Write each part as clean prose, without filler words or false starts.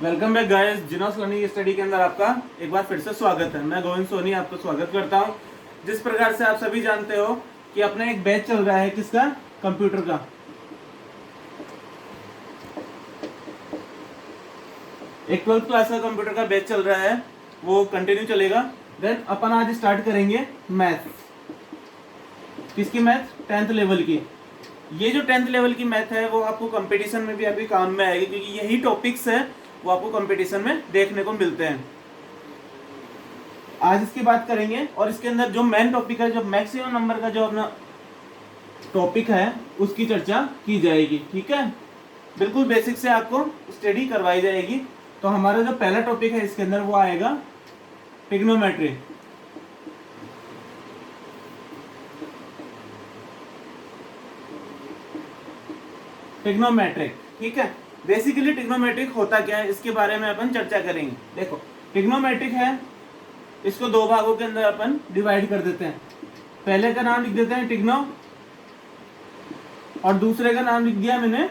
Welcome back guys, जिनोस learning study के अंदर आपका एक बार फिर से स्वागत है। मैं गोविंद सोनी आपका स्वागत करता हूं। जिस प्रकार से आप सभी जानते हो कि अपना एक बैच चल रहा है किसका, कंप्यूटर का। एक 12th क्लास का कंप्यूटर का बैच चल रहा है, वो कंटिन्यू चलेगा। देन अपन आज स्टार्ट करेंगे मैथ। किसकी मैथ? 10th लेवल की। ये जो 10th लेवल की मैथ है वो आपको कंपटीशन में भी अभी काम में आएगी, क्योंकि यही टॉपिक्स है वो आपको कंपटीशन में देखने को मिलते हैं। आज इसकी बात करेंगे और इसके अंदर जो मेन टॉपिक है, जो मैक्सिमम नंबर का जो अपना टॉपिक है उसकी चर्चा की जाएगी। ठीक है, बिल्कुल बेसिक से आपको स्टडी करवाई जाएगी। तो हमारा जो पहला टॉपिक है इसके अंदर वो आएगा ट्रिग्नोमेट्री। ट्रिग्नोमेट्रिक, ठीक है। बेसिकली ट्रिग्नोमेट्रिक होता क्या है इसके बारे में अपन चर्चा करेंगे। देखो, ट्रिग्नोमेट्रिक है, इसको दो भागों के अंदर अपन डिवाइड कर देते हैं। पहले का नाम लिख देते हैं ट्रिग्नो और दूसरे का नाम लिख दिया मैंने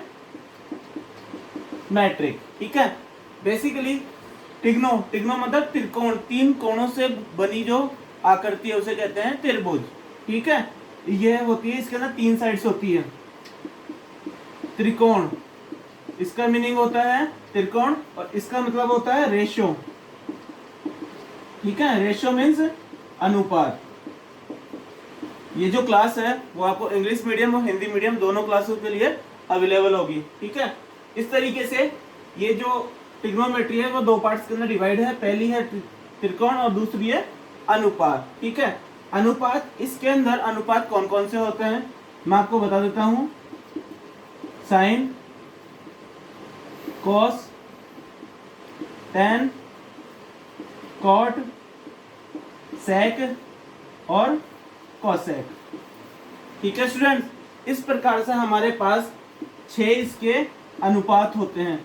मैट्रिक। ठीक है, बेसिकली ट्रिग्नो ट्रिग्नो मतलब त्रिकोण, तीन कोणों से बनी जो आकृति है उसे कहते हैं त्रिभुज। ठीक है, ये होती है, इसके अंदर तीन साइड्स होती है। त्रिकोण, इसका मीनिंग होता है त्रिकोण और इसका मतलब होता है रेशो। ठीक है, रेशो मीन्स अनुपात। ये जो क्लास है वो आपको इंग्लिश मीडियम और हिंदी मीडियम दोनों क्लासों के लिए अवेलेबल होगी। ठीक है, इस तरीके से ये जो ट्रिग्नोमेट्री है वो दो पार्ट्स के अंदर डिवाइड है। पहली है त्रिकोण और दूसरी है अनुपात। ठीक है, अनुपात, इसके अंदर अनुपात कौन कौन से होते हैं मैं आपको बता देता हूं। साइन, कॉस, टेन, कॉट, सेक और कॉसेक। ठीक है स्टूडेंट्स, इस प्रकार से हमारे पास 6 इसके अनुपात होते हैं।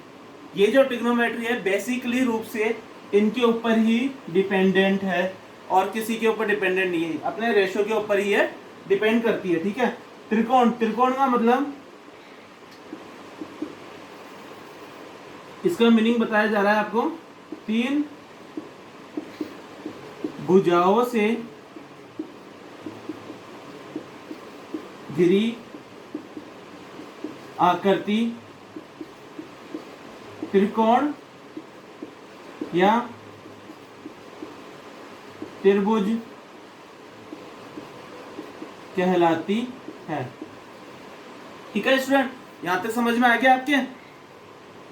ये जो ट्रिग्नोमेट्री है बेसिकली रूप से इनके ऊपर ही डिपेंडेंट है और किसी के ऊपर डिपेंडेंट नहीं है, अपने रेशो के ऊपर ही है, डिपेंड करती है। ठीक है, त्रिकोण, त्रिकोण का मतलब, इसका मीनिंग बताया जा रहा है आपको, तीन भुजाओं से घिरी आकृति त्रिकोण या त्रिभुज कहलाती है। ठीक है स्टूडेंट, यहां तक समझ में आ गया आपके?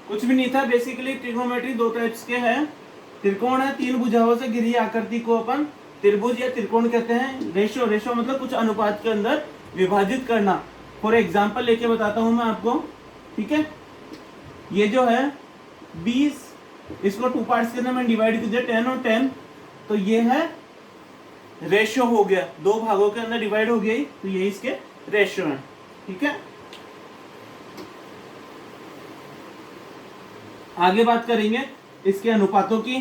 कुछ भी नहीं था। बेसिकली ट्रिग्नोमेट्री दो टाइप्स के हैं। त्रिकोण है, तीन भुजाओं से घिरी आकृति को अपन त्रिभुज या त्रिकोण कहते हैं। रेशो, रेशो मतलब कुछ अनुपात के अंदर विभाजित करना। फॉर एग्जांपल लेके बताता हूं मैं आपको। ठीक है, ये जो है 20, इसको टू पार्ट्स के अंदर मैंने डिवाइड कर दिया, 10 और 10, तो ये है रेशो हो गया, दो भागों के अंदर डिवाइड हो गई, तो ये इसके रेशो है। ठीक है, आगे बात करेंगे इसके अनुपातों की।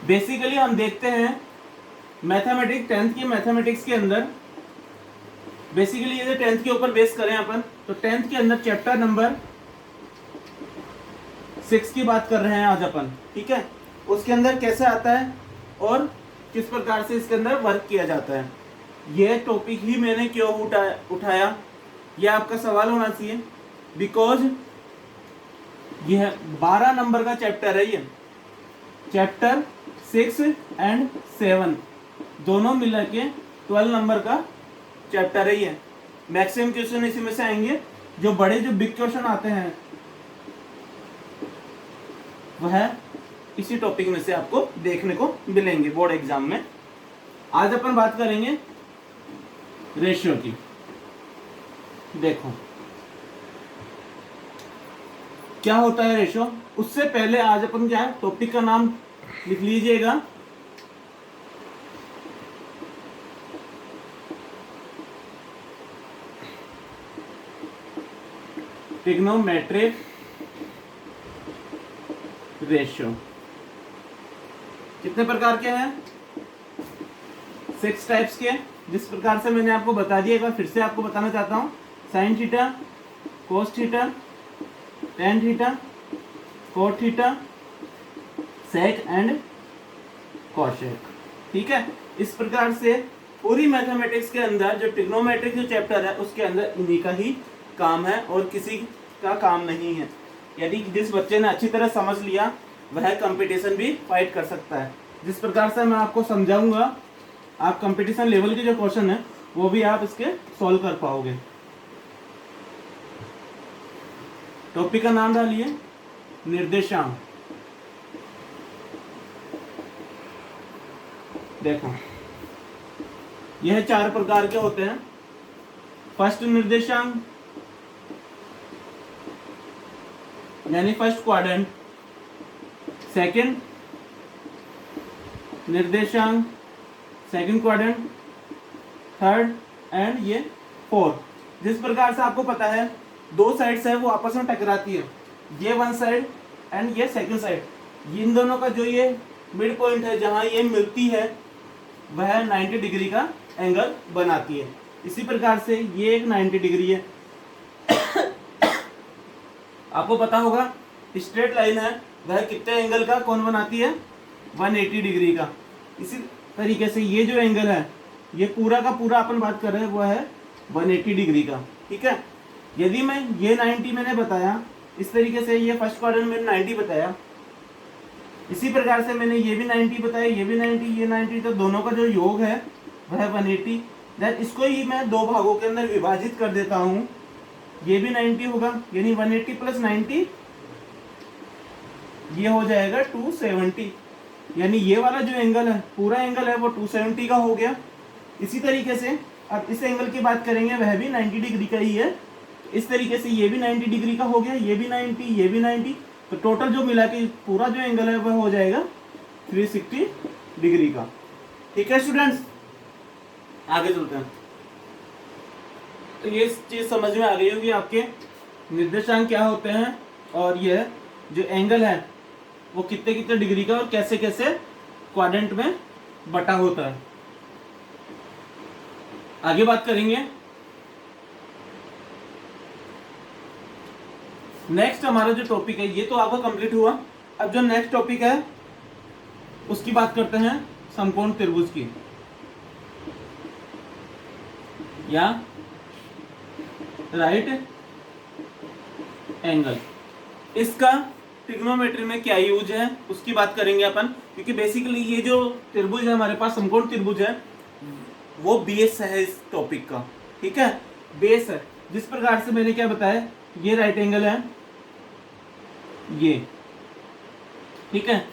बेसिकली हम देखते हैं मैथमेटिक्स, 10th की मैथमेटिक्स के अंदर, बेसिकली ये 10th के ऊपर बेस करें अपन, तो 10th के अंदर चैप्टर नंबर 6 की बात कर रहे हैं आज अपन। ठीक है, उसके अंदर कैसे आता है और किस प्रकार से इसके अंदर वर्क किया जाता है, ये टॉपिक ही मैंने क्यों उठाया, ये आपका सवाल होना चाहिए। बिकॉज यह 12 नंबर का चैप्टर है। ये चैप्टर 6 एंड 7 दोनों मिला के 12 नंबर का चैप्टर है। ये मैक्सिमम क्वेश्चन इसी में से आएंगे। जो बड़े, जो बिग क्वेश्चन आते हैं वह इसी टॉपिक में से आपको देखने को मिलेंगे बोर्ड एग्जाम में। आज अपन बात करेंगे रेशियो की। देखो क्या होता है रेशियो, उससे पहले आज अपन क्या है, टॉपिक का नाम लिख लीजिएगा। ट्रिग्नोमेट्रिक रेशियो कितने प्रकार के हैं? 6 टाइप्स के। जिस प्रकार से मैंने आपको बता दिया, एक बार फिर से आपको बताना चाहता हूँ sine theta, cos theta, tan theta, cot theta, sec and cosec. ठीक है, इस प्रकार से पूरी मैथमेटिक्स के अंदर जो ट्रिग्नोमेट्रिक जो चैप्टर है उसके अंदर इन्हीं का ही काम है और किसी का काम नहीं है। यदि जिस बच्चे ने अच्छी तरह समझ लिया वह कंपटीशन भी फाइट कर सकता है। जिस प्रकार से मैं आपको समझाऊंगा आप कंपटीशन लेवल के जो क्वेश्चन है वो भी आप इसके सॉल्व कर पाओगे। टॉपिक का नाम डालिए निर्देशांक। देखो यह 4 प्रकार के होते हैं। फर्स्ट निर्देशांक यानी फर्स्ट क्वाड्रेंट, सेकंड निर्देशांक सेकंड क्वाड्रेंट, थर्ड एंड ये फोर्थ। जिस प्रकार से आपको पता है दो साइड्स है वो आपस में टकराती है, ये वन साइड एंड ये सेकंड साइड। इन दोनों का जो ये मिड पॉइंट है जहां ये मिलती है वह 90 डिग्री का एंगल बनाती है। इसी प्रकार से ये एक 90 डिग्री है। आपको पता होगा स्ट्रेट लाइन है वह कितने एंगल का कोण बनाती है, 180 डिग्री का। इसी तरीके से ये जो एंगल है ये पूरा का पूरा अपन बात कर रहे हैं वो है 180 डिग्री का। ठीक है, यदि मैं ये 90 मैंने बताया इस तरीके से, ये फर्स्ट क्वाड्रेंट मैंने 90 बताया, इसी प्रकार से मैंने ये भी 90 बताया, ये भी 90, ये 90, तो दोनों का जो योग है वह 180। दैट इसको ही मैं दो भागों के अंदर विभाजित कर देता हूँ, ये भी 90 होगा यानी 180 प्लस 90 ये हो जाएगा 270। यानी ये वाला जो एंगल है पूरा एंगल है वो 270 का हो गया। इसी तरीके से अब इस एंगल की बात करेंगे वह भी 90 डिग्री का ही है। इस तरीके से ये भी 90 डिग्री का हो गया, ये भी 90, ये भी 90, तो टोटल जो मिला के पूरा जो एंगल है वह हो जाएगा 360 डिग्री का। ठीक है स्टूडेंट्स, आगे चलते हैं। तो ये चीज समझ में आ गई होगी आपके निर्देशांक क्या होते हैं और ये जो एंगल है वो कितने कितने डिग्री का और कैसे कैसे क्वाड्रेंट में बटा होता है। आगे बात करेंगे। नेक्स्ट हमारा जो टॉपिक है ये तो आपका कंप्लीट हुआ। अब जो नेक्स्ट टॉपिक है उसकी बात करते हैं समकोण त्रिभुज की या राइट एंगल। इसका ट्रिग्नोमेट्री में क्या यूज है उसकी बात करेंगे अपन, क्योंकि बेसिकली ये जो त्रिभुज है हमारे पास समकोण त्रिभुज है वो बेस है इस टॉपिक का। ठीक है, बेस है। जिस प्रकार से मैंने क्या बताया, ये राइट एंगल है ये। ठीक है,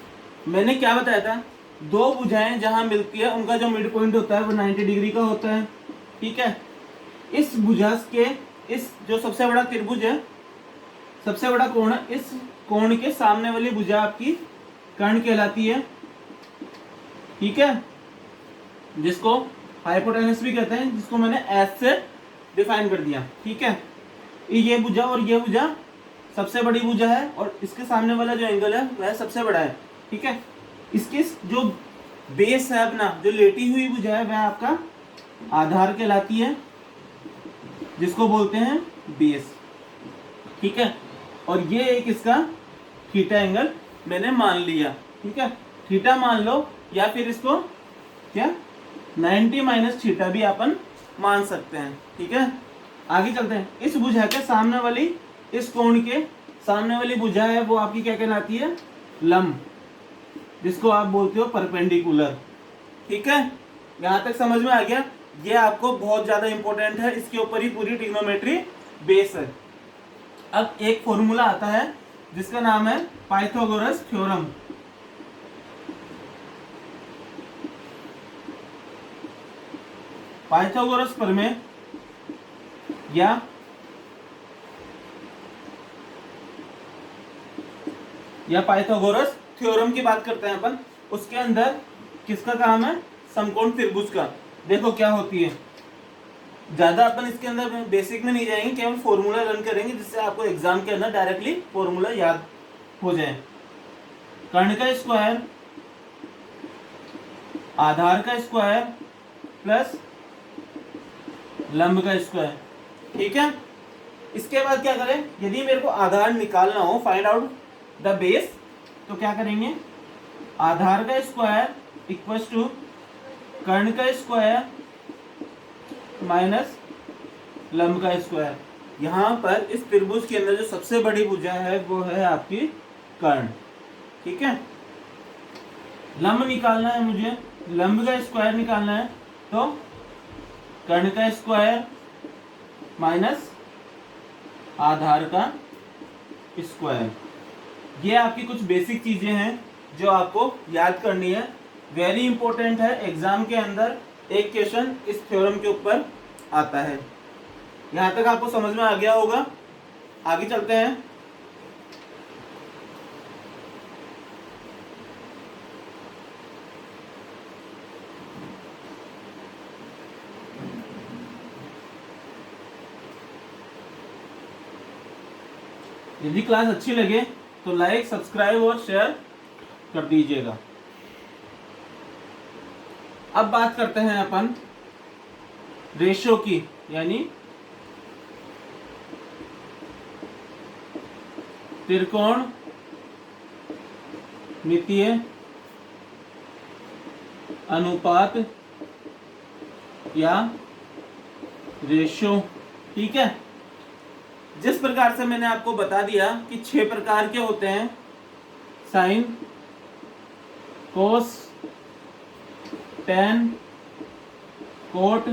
मैंने क्या बताया था, दो भुजाएं जहां मिलती है उनका जो मिड पॉइंट होता है वो 90 डिग्री का होता है। ठीक है, इस भुजा के इस जो सबसे बड़ा त्रिभुज है, सबसे बड़ा कोण है, इस कोण के सामने वाली भुजा आपकी कर्ण कहलाती है। ठीक है, जिसको हाइपोटेनस भी कहते हैं, जिसको मैंने एस से डिफाइन कर दिया। ठीक है, ये भुजा और ये भुजा सबसे बड़ी भुजा है और इसके सामने वाला जो एंगल है वह सबसे बड़ा है। ठीक है, इसकी जो बेस है अपना, जो लेटी हुई भुजा है वह आपका आधार कहलाती है, जिसको बोलते हैं बेस। ठीक है, और ये एक इसका थीटा एंगल मैंने मान लिया। ठीक है, थीटा मान लो या फिर इसको क्या 90 माइनस थीटा भी अपन मान सकते हैं। ठीक है, आगे चलते हैं। इस भुजा के सामने वाली, इस कोण के सामने वाली भुजा है वो आपकी क्या कहलाती है, लंब, जिसको आप बोलते हो परपेंडिकुलर। ठीक है, यहाँ तक समझ में आ गया। ये आपको बहुत ज्यादा इंपॉर्टेंट है, इसके ऊपर ही पूरी ट्रिग्नोमेट्री बेस है। अब एक फॉर्मूला आता है जिसका नाम है पाइथागोरस थ्योरम। पाइथागोरस प्रमेय या पाइथागोरस थ्योरम की बात करते हैं अपन। उसके अंदर किसका काम है, समकोण त्रिभुज का। देखो क्या होती है, ज्यादा अपन इसके अंदर बेसिक में नहीं जाएंगे, केवल फॉर्मूला रन करेंगे जिससे आपको एग्जाम के अंदर डायरेक्टली फॉर्मूला याद हो जाए। कर्ण का स्क्वायर, आधार का स्क्वायर प्लस लंब का स्क्वायर। ठीक है। इसके बाद क्या करें, यदि मेरे को आधार निकालना हो, फाइंड आउट द बेस, तो क्या करेंगे, आधार का स्क्वायर इक्वल्स टू कर्ण का स्क्वायर माइनस लंब का स्क्वायर। यहाँ पर इस त्रिभुज के अंदर जो सबसे बड़ी भुजा है वो है आपकी कर्ण। ठीक है, लंब निकालना है मुझे, लंब का स्क्वायर निकालना है, तो कर्ण का स्क्वायर माइनस आधार का स्क्वायर। ये आपकी कुछ बेसिक चीजें हैं जो आपको याद करनी है, वेरी इंपॉर्टेंट है। एग्जाम के अंदर एक क्वेश्चन इस थ्योरम के ऊपर आता है। यहां तक आपको समझ में आ गया होगा, आगे चलते हैं। यदि क्लास अच्छी लगे तो लाइक, सब्सक्राइब और शेयर कर दीजिएगा। अब बात करते हैं अपन रेशियो की, यानी त्रिकोण मितीय अनुपात या रेशियो। ठीक है, जिस प्रकार से मैंने आपको बता दिया कि 6 प्रकार के होते हैं, साइन, कोस, टेन, कोट,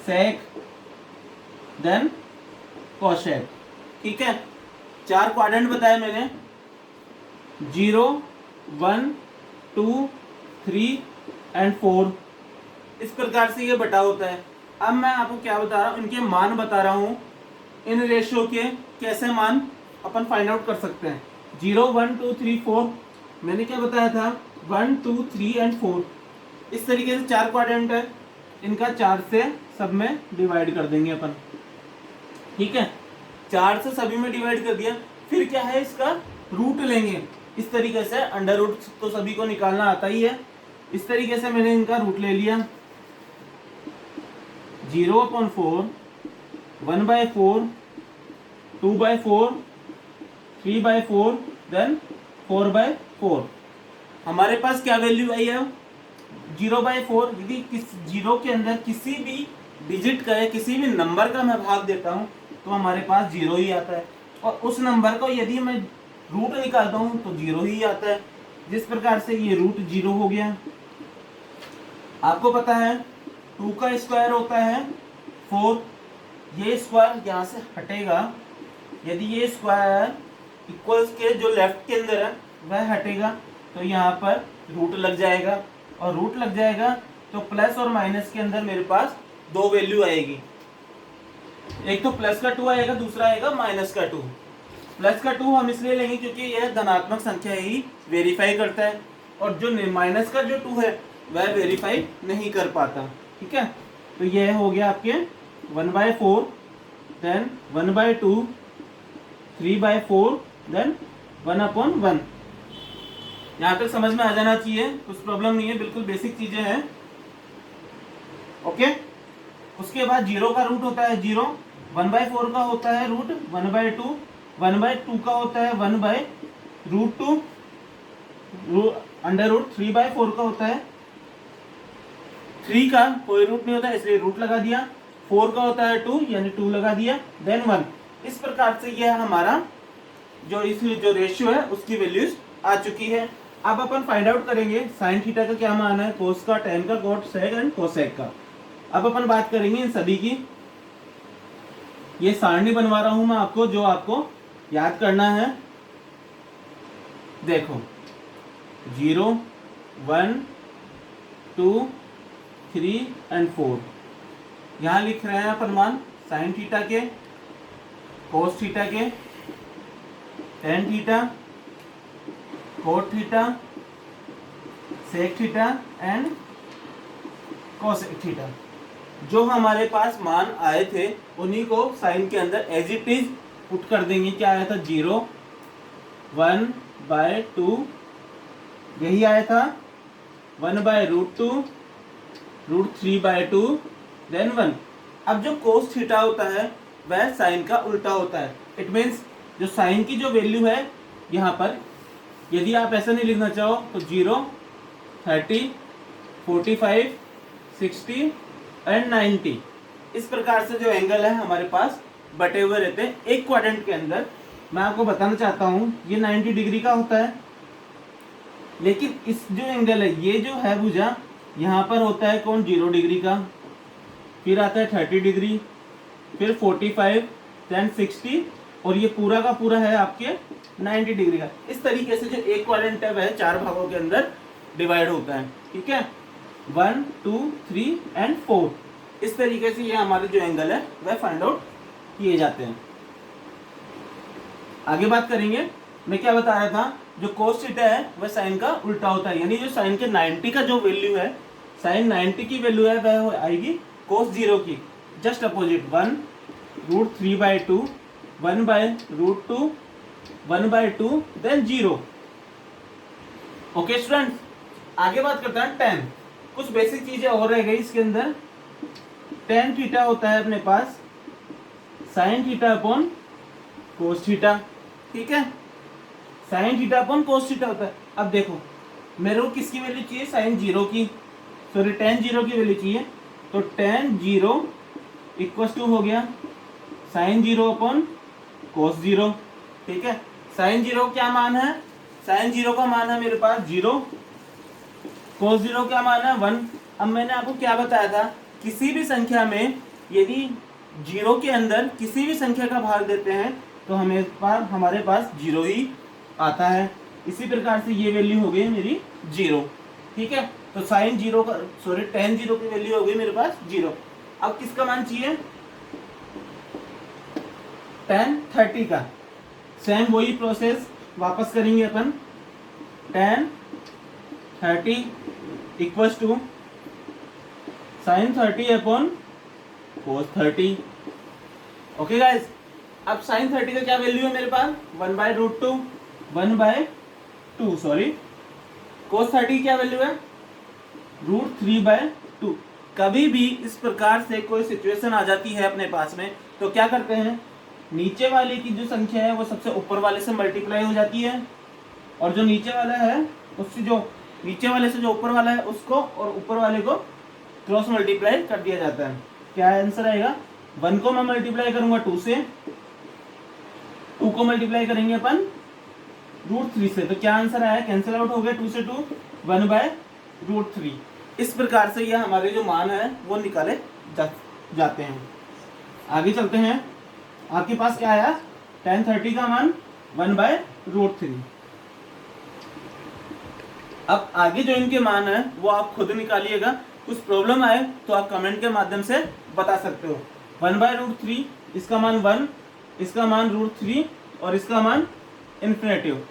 सेक, देन कोशेक। ठीक है, 4 क्वाड्रेंट बताए मैंने, 0, 1, 2, 3 एंड 4। इस प्रकार से ये बटा होता है। अब मैं आपको क्या बता रहा हूँ, इनके मान बता रहा हूँ। इन रेशियो के कैसे मान अपन फाइंड आउट कर सकते हैं। 0, 1, 2, 3, 4 मैंने क्या बताया था, 1, 2, 3 एंड 4। इस तरीके से 4 क्वाड्रेंट है, इनका 4 से सब में डिवाइड कर देंगे अपन। ठीक है, 4 से सभी में डिवाइड कर दिया। फिर क्या है, इसका रूट लेंगे। इस तरीके से अंडर रूट तो सभी को निकालना आता ही है। इस तरीके से मैंने इनका रूट ले लिया, 0/4, 1/4, 2/4, 3/4, देन 4/4। हमारे पास क्या वैल्यू आई है, 0/4। यदि किस 0 के अंदर किसी भी डिजिट का या किसी भी नंबर का मैं भाग देता हूँ तो हमारे पास 0 ही आता है, और उस नंबर को यदि मैं रूट निकालता हूँ तो 0 ही आता है। जिस प्रकार से ये रूट 0 हो गया। आपको पता है 2 का स्क्वायर होता है 4, ये स्क्वायर यहाँ से हटेगा। यदि ये स्क्वायर इक्वल्स के जो लेफ्ट के अंदर है वह हटेगा तो यहाँ पर रूट लग जाएगा, और रूट लग जाएगा तो प्लस और माइनस के अंदर मेरे पास 2 वैल्यू आएगी। एक तो प्लस का 2 आएगा, दूसरा आएगा माइनस का 2। प्लस का 2 हम इसलिए लेंगे क्योंकि यह धनात्मक संख्या ही वेरीफाई करता है, और जो माइनस का जो 2 है वह वेरीफाई नहीं कर पाता। ठीक है, तो यह हो गया आपके 1/4, देन 1/2, 3/4, देन 1/1। यहाँ तक समझ में आ जाना चाहिए, कुछ प्रॉब्लम नहीं है, बिल्कुल बेसिक चीजें हैं। ओके, उसके बाद 0 का रूट होता है 0, 1/4 का होता है रूट 1/2, 1/2 का होता है 1/√2, अंडर रूट 3/4 का होता है, 3 का कोई रूट नहीं होता इसलिए रूट लगा दिया, 4 का होता है 2 यानी 2 लगा दिया, देन 1। इस प्रकार से यह हमारा जो रेशियो है उसकी वैल्यूज आ चुकी है। अब अपन फाइंड आउट करेंगे साइन थीटा का क्या मान है, कोस का, टेन का, कोट, सेक एंड कोसेक का। अब अपन बात करेंगे इन सभी की। ये सारणी बनवा रहा हूं मैं आपको, जो आपको याद करना है। देखो 0, 1, 2, 3 एंड 4 यहां लिख रहे हैं अपन मान साइन थीटा के, कोस थीटा के, tan theta, cot theta, sec theta and cosec theta. जो हमारे पास मान आए थे उन्हीं को साइन के अंदर एज इट इज पुट कर देंगे। क्या आया था, 0, 1/2 यही आया था, 1/√2, √3/2, देन 1। अब जो कोस थीटा होता है वह साइन का उल्टा होता है। इट मीन्स जो साइन की जो वैल्यू है यहाँ पर, यदि आप ऐसा नहीं लिखना चाहो तो 0, 30, 45, 60 एंड 90, इस प्रकार से जो एंगल है हमारे पास बटे हुए रहते हैं एक क्वाड्रेंट के अंदर। मैं आपको बताना चाहता हूँ ये 90 डिग्री का होता है, लेकिन इस जो एंगल है ये जो है भुजा, यहाँ पर होता है कौन 0 डिग्री का, फिर आता है 30 डिग्री, फिर 45, देन 60 और ये पूरा का पूरा है आपके 90 डिग्री का। इस तरीके से जो एक क्वाड्रेंट है वह 4 भागों के अंदर डिवाइड होता है। ठीक है, 1, 2, 3 एंड 4, इस तरीके से ये हमारे जो एंगल है वह फाइंड आउट किए जाते हैं। आगे बात करेंगे। मैं क्या बता रहा था, जो कोस थीटा है वह साइन का उल्टा होता है, यानी जो साइन के 90 का जो वैल्यू है, साइन 90 की वैल्यू है वह आएगी कोस 0 की just opposite, 1√3/2, 1/√2, 1/2 then 0। Okay students, आगे बात करते हैं tan। कुछ बेसिक चीजें और रह गई इसके अंदर। tan थीटा होता है अपने पास sine theta upon cos theta. ठीक है, sine theta upon cos theta होता है। अब देखो मेरे को किसकी वैल्यू चाहिए, साइन 0 की, सॉरी tan 0 की वैल्यू चाहिए, तो tan 0 इक्वल्स टू हो गया साइन 0 अपॉन कोस 0। ठीक है, साइन 0 क्या मान है, साइन 0 का मान है मेरे पास 0, कोस 0 क्या मान है 1। अब मैंने आपको क्या बताया था, किसी भी संख्या में यदि 0 के अंदर किसी भी संख्या का भाग देते हैं तो हमारे पास 0 ही आता है। इसी प्रकार से ये वैल्यू हो गई मेरी 0। ठीक है, तो साइन 0 का सॉरी tan 0 की वैल्यू हो गई मेरे पास 0। अब किसका मान चाहिए, tan 30 का। सेम वही प्रोसेस वापस करेंगे अपन, tan 30 equals to sine 30 upon cos 30। Okay guys, अब साइन 30 का क्या वैल्यू है मेरे पास 1/√2, 1/2 सॉरी, कोस 30 की क्या वैल्यू है √3/2। कभी भी इस प्रकार से कोई सिचुएशन आ जाती है अपने पास में तो क्या करते हैं, नीचे वाले की जो संख्या है वो सबसे ऊपर वाले से मल्टीप्लाई हो जाती है, और जो नीचे वाला है उससे जो नीचे वाले से जो ऊपर वाला है उसको और ऊपर वाले को क्रॉस मल्टीप्लाई कर दिया जाता है। क्या आंसर आएगा, 1 को मैं मल्टीप्लाई करूंगा 2 से, 2 को मल्टीप्लाई करेंगे अपन √3 से, तो क्या आंसर आया, कैंसिल आउट हो गया 2 से 2, 1/√3। इस प्रकार से यह हमारे जो मान है वो निकाले जाते हैं। आगे चलते हैं, आपके पास क्या आया, tan 30 का मान 1/√3। अब आगे जो इनके मान है वो आप खुद निकालिएगा, कुछ प्रॉब्लम आए तो आप कमेंट के माध्यम से बता सकते हो। 1/√3, इसका मान 1, इसका मान √3 और इसका मान इन्फिनेटिव।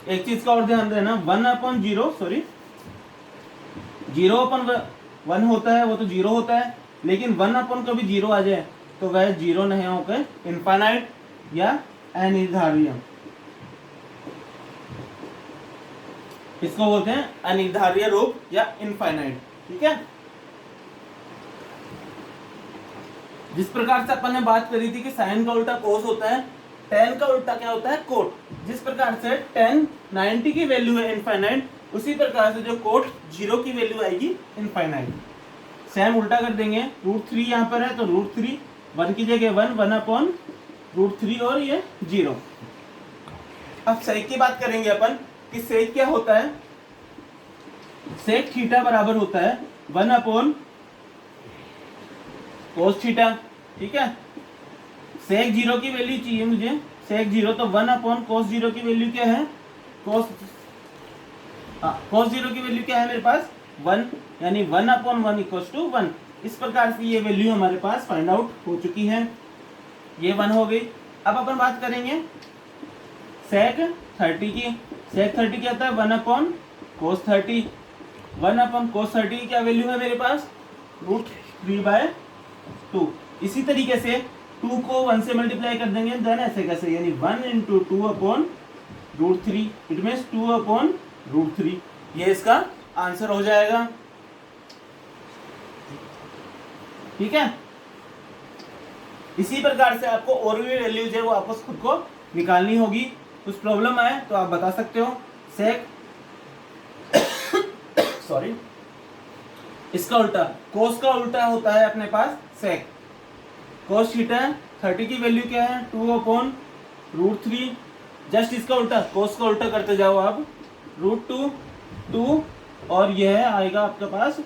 एक चीज का और ध्यान देना, 1/0 सॉरी 0/1 होता है वो तो 0 होता है, लेकिन 1 कभी 0 आ जाए तो वह 0 नहीं होकर इनफाइनाइट या अनिर्धार्य, इसको बोलते हैं अनिर्धार्य रूप या इनफाइनाइट। ठीक है, जिस प्रकार से अपन ने बात करी थी कि साइन का उल्टा कोस होता है, tan का उल्टा क्या होता है कोट। जिस प्रकार से tan 90 की वैल्यू है इनफाइनाइट, उसी प्रकार से जो कोट 0 की वैल्यू आएगी इनफाइनाइट। सेम उल्टा कर देंगे, √3 यहाँ पर है तो √3, 1 की जगह 1, 1/√3 और ये 0। अब सेक की बात करेंगे अपन कि सेक क्या होता है, सेक थीटा बराबर होता है 1/cos थीटा। ठीक है, सेक 0 की वैल्यू चाहिए मुझे, सेक 0 तो 1/cos 0 की वैल्यू क्या है, cos 0 की वैल्यू क्या है मेरे पास 1, यानी 1/1 इक्वल्स टू 1। इस प्रकार से ये वैल्यू हमारे पास फाइंड आउट हो चुकी है, ये 1 हो गई। अब अपन बात करेंगे सेक 30 की। सेक 30 क्या होता है 1/cos 30, 1/cos 30 की क्या वैल्यू है मेरे पास √3/2। इसी तरीके से 2 को 1 से मल्टीप्लाई कर देंगे, देन ऐसे कैसे, यानी 1 × 2/√3, इट मीन्स 2/√3, ये इसका आंसर हो जाएगा। ठीक है, इसी प्रकार से आपको और भी वैल्यूज है वो आपको खुद को निकालनी होगी। कुछ प्रॉब्लम आए तो आप बता सकते हो। सेक सॉरी, इसका उल्टा कोस का उल्टा होता है अपने पास सेक। कोस थीटा 30 की वैल्यू क्या है 2/√3। जस्ट इसका उल्टा कोस का उल्टा करते जाओ आप, √2 2 और यह आएगा आपके पास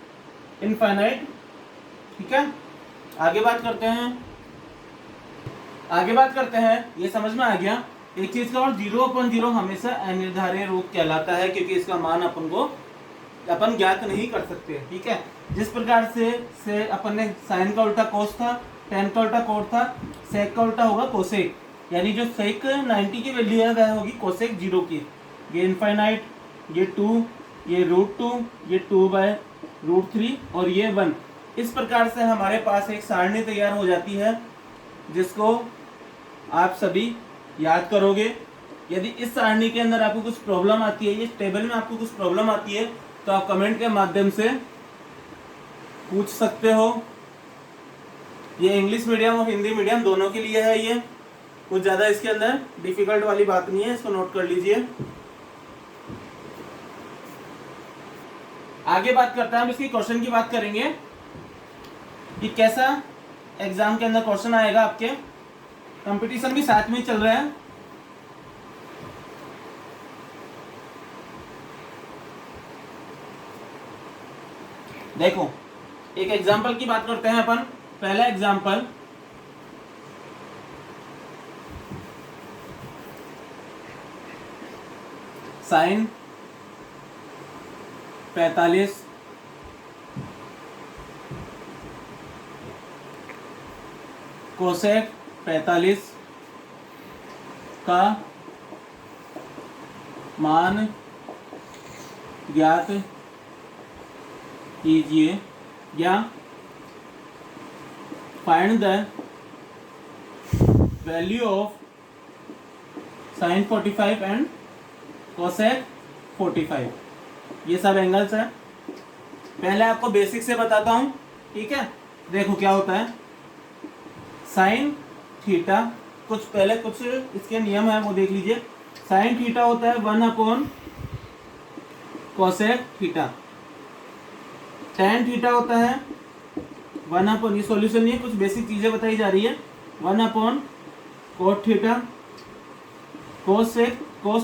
इनफाइनाइट। ठीक है, आगे बात करते हैं। ये समझ में आ गया एक चीज का, और 0/0 हमेशा अनिर्धारित रूप कहलाता है क्योंकि इसका मान अपन ज्ञात नहीं कर सकते। ठीक है, जिस प्रकार से अपन ने साइन का उल्टा कोस था, टेन का उल्टा कोट था, सेक का उल्टा होगा कोसेक, यानी जो सेक 90 की वैल्यू है वह होगी कोसेक 0 की। ये इनफाइनाइट, ये 2, ये √2, ये 2/√3 और ये 1। इस प्रकार से हमारे पास एक सारणी तैयार हो जाती है जिसको आप सभी याद करोगे। यदि इस सारणी के अंदर आपको कुछ प्रॉब्लम आती है, इस टेबल में आपको कुछ प्रॉब्लम आती है, तो आप कमेंट के माध्यम से पूछ सकते हो। ये इंग्लिश मीडियम और हिंदी मीडियम दोनों के लिए है। ये कुछ ज़्यादा इसके अंदर डिफिकल्ट वाली बात नहीं है, इसको नोट कर लीजिए। आगे बात करते हैं हम इसके क्वेश्चन की बात करेंगे कि कैसा एग्जाम के अंदर क्वेश्चन आएगा। आपके कंपटीशन भी साथ में चल रहा है। देखो एक एग्जाम्पल की बात करते हैं अपन। पहला एग्जाम्पल, साइन 45 कोसेक 45 का मान ज्ञात कीजिए, या find the value of sine 45 and cosec 45। ये सब एंगल्स है। पहले आपको बेसिक से बताता हूं। ठीक है, देखो क्या होता है। साइन थीटा, कुछ इसके नियम है वो देख लीजिए। साइन थीटा होता है 1/कोसेक थीटा। टेन थीटा होता है 1/, ये सॉल्यूशन नहीं है, कुछ बेसिक चीजें बताई जा रही है। 1/कोट थीटा। कोस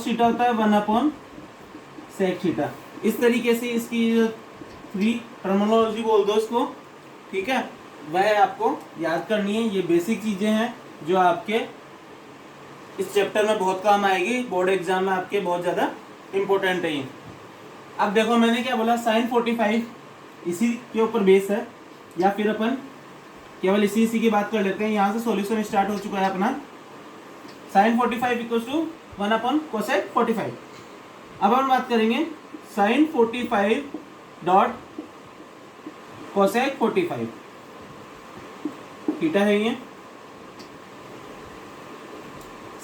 थीटा होता है 1/सेक थीटा। इस तरीके से इसकी फ्री टर्मिनोलॉजी बोल दो इसको। ठीक है, वह आपको याद करनी है। ये बेसिक चीजें हैं जो आपके इस चैप्टर में बहुत काम आएगी, बोर्ड एग्जाम में आपके बहुत ज्यादा इंपॉर्टेंट है ये। अब देखो मैंने क्या बोला, साइन 45 इसी के ऊपर बेस है, या फिर अपन केवल इसी की बात कर लेते हैं। यहाँ से सॉल्यूशन स्टार्ट हो चुका है अपना। साइन 45 इक्वल्स टू 1/कोसेक 45। अब हम बात करेंगे साइन 45 डॉट कोसेक 45। थीटा है ये,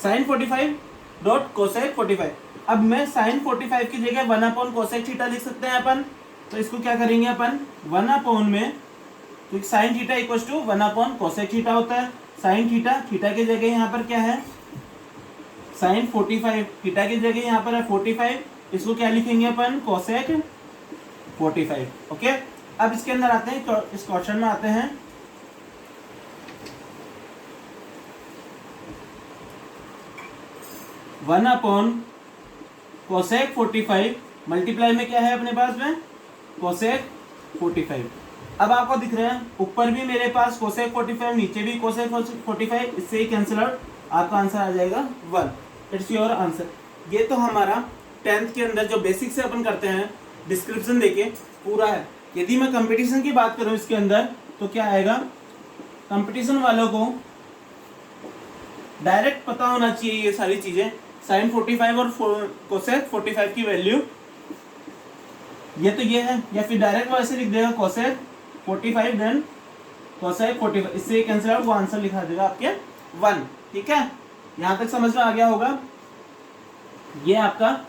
साइन 45 डॉट कोसेक 45। अब मैं साइन 45 की जगह 1/कोसेक थीटा लिख सकते हैं अपन। तो इसको क्या करेंगे अपन, 1/ में, तो साइन थीटा इक्वल्स टू 1/कोसेक थीटा होता है। साइन थीटा की जगह यहाँ पर क्या है, साइन 45, थीटा की जगह यहाँ पर है 45, इसको क्या लिखेंगे अपन, कोसेक 45। ओके, अब इसके अंदर आते हैं, इस क्वेश्चन में आते हैं। वन अपॉन कोसेक 45 मल्टीप्लाई में क्या है अपने पास में, कोसेक 45। अब आपको दिख रहा है ऊपर भी मेरे पास कोसेक 45, नीचे भी कोसेक 45, इससे ही कैंसिल आउट, आपका आंसर आ जाएगा 1। It's your answer. ये तो हमारा 10th के अंदर जो बेसिक से अपन करते हैं, डिस्क्रिप्शन देके पूरा है। यदि मैं कंपटीशन की बात करूं इसके अंदर, तो क्या आएगा, कंपटीशन वालों को डायरेक्ट पता होना चाहिए ये सारी चीजें। साइन 45 और कोसेक 45 की वैल्यू ये तो ये है, या फिर डायरेक्ट वैसे लिख देगा कोसेक 45 देन कोसेक 45, इससे कैंसिल आउट, वो आंसर लिखा देगा आपके 1। ठीक है, यहां तक समझ में आ गया होगा। ये आपका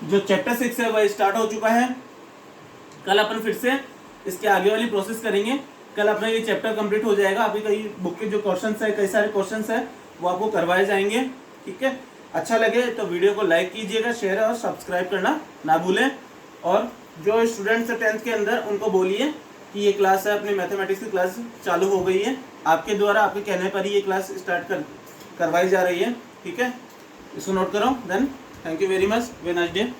जो चैप्टर 6 है वह स्टार्ट हो चुका है। कल अपन फिर से इसके आगे वाली प्रोसेस करेंगे। कल अपना ये चैप्टर कंप्लीट हो जाएगा। अभी कई बुक के जो क्वेश्चंस है, कई सारे क्वेश्चंस है वो आपको करवाए जाएंगे। ठीक है, अच्छा लगे तो वीडियो को लाइक कीजिएगा, शेयर और सब्सक्राइब करना ना भूलें। और जो स्टूडेंट्स 10th के अंदर, उनको बोलिए कि ये क्लास है, अपनी मैथमेटिक्स की क्लास चालू हो गई है, आपके द्वारा, आपके कहने पर ही ये क्लास स्टार्ट करवाई जा रही है। ठीक है, इसको नोट करो। Then thank you very much, very nice day.